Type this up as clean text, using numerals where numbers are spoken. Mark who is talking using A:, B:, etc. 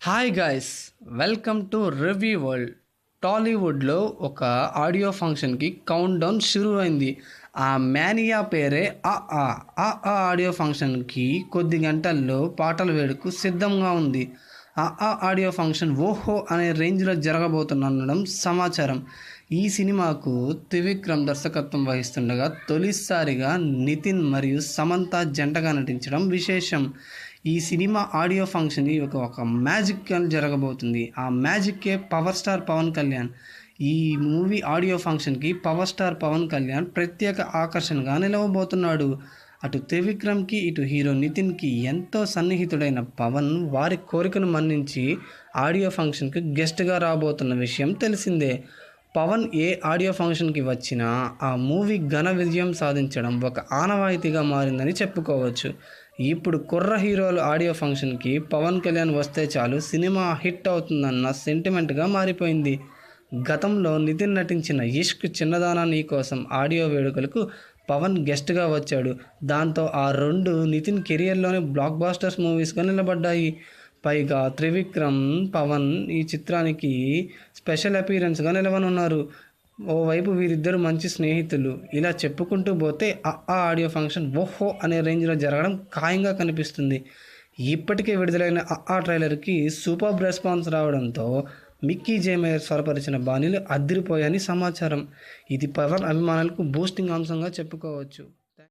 A: Hi guys, welcome to review world. టాలీవుడ్లో ఒక audio ఫంక్షన్కి కౌంట్ డౌన్ షురూ అయింది. ఆ మేనియా పేరే ఆ ఆ ఆ ఆ ఆడియో ఫంక్షన్కి కొద్ది గంటల్లో పాటల వేడుకు సిద్ధంగా ఉంది. ఆ ఆడియో ఫంక్షన్ ఓహో అనే రేంజ్లో జరగబోతుందనడం సమాచారం. ఈ సినిమాకు త్రివిక్రమ్ దర్శకత్వం వహిస్తుండగా తొలిసారిగా నితిన్ మరియు సమంత జంటగా నటించడం విశేషం. ఈ సినిమా ఆడియో ఫంక్షన్ ఒక మ్యాజిక్ జరగబోతుంది. ఆ మ్యాజిక్కే పవర్ స్టార్ పవన్ కళ్యాణ్. ఈ మూవీ ఆడియో ఫంక్షన్కి పవర్ స్టార్ పవన్ కళ్యాణ్ ప్రత్యేక ఆకర్షణగా నిలవబోతున్నాడు. అటు త్రివిక్రమ్కి ఇటు హీరో నితిన్కి ఎంతో సన్నిహితుడైన పవన్ వారి కోరికను మన్నించి ఆడియో ఫంక్షన్కి గెస్ట్గా రాబోతున్న విషయం తెలిసిందే. పవన్ ఏ ఆడియో ఫంక్షన్కి వచ్చినా ఆ మూవీ ఘన విజయం సాధించడం ఒక ఆనవాయితీగా మారిందని చెప్పుకోవచ్చు. ఇప్పుడు కుర్ర హీరోలు ఆడియో ఫంక్షన్కి పవన్ కళ్యాణ్ వస్తే చాలు సినిమా హిట్ అవుతుందన్న సెంటిమెంట్గా మారిపోయింది. గతంలో నితిన్ నటించిన ఇష్క్ చిన్నదానా నీ కోసం ఆడియో వేడుకలకు పవన్ గెస్ట్గా వచ్చాడు. దాంతో ఆ రెండు నితిన్ కెరియర్లోనే బ్లాక్ బాస్టర్స్ మూవీస్గా నిలబడ్డాయి. పైగా త్రివిక్రమ్, పవన్ ఈ చిత్రానికి స్పెషల్ అపీరెన్స్గా నిలవనున్నారు. ఓవైపు వీరిద్దరు మంచి స్నేహితులు. ఇలా చెప్పుకుంటూ పోతే ఆ ఆడియో ఫంక్షన్ ఓహో అనే రేంజ్లో జరగడం ఖాయంగా కనిపిస్తుంది. ఇప్పటికే విడుదలైన ట్రైలర్కి సూపర్ రెస్పాన్స్ రావడంతో మిక్కీ జేమేయర్ స్వరపరిచిన బాణీలు అదిరిపోయాయని సమాచారం. ఇది పవన్ అభిమానులకు బూస్టింగ్ అంశంగా చెప్పుకోవచ్చు.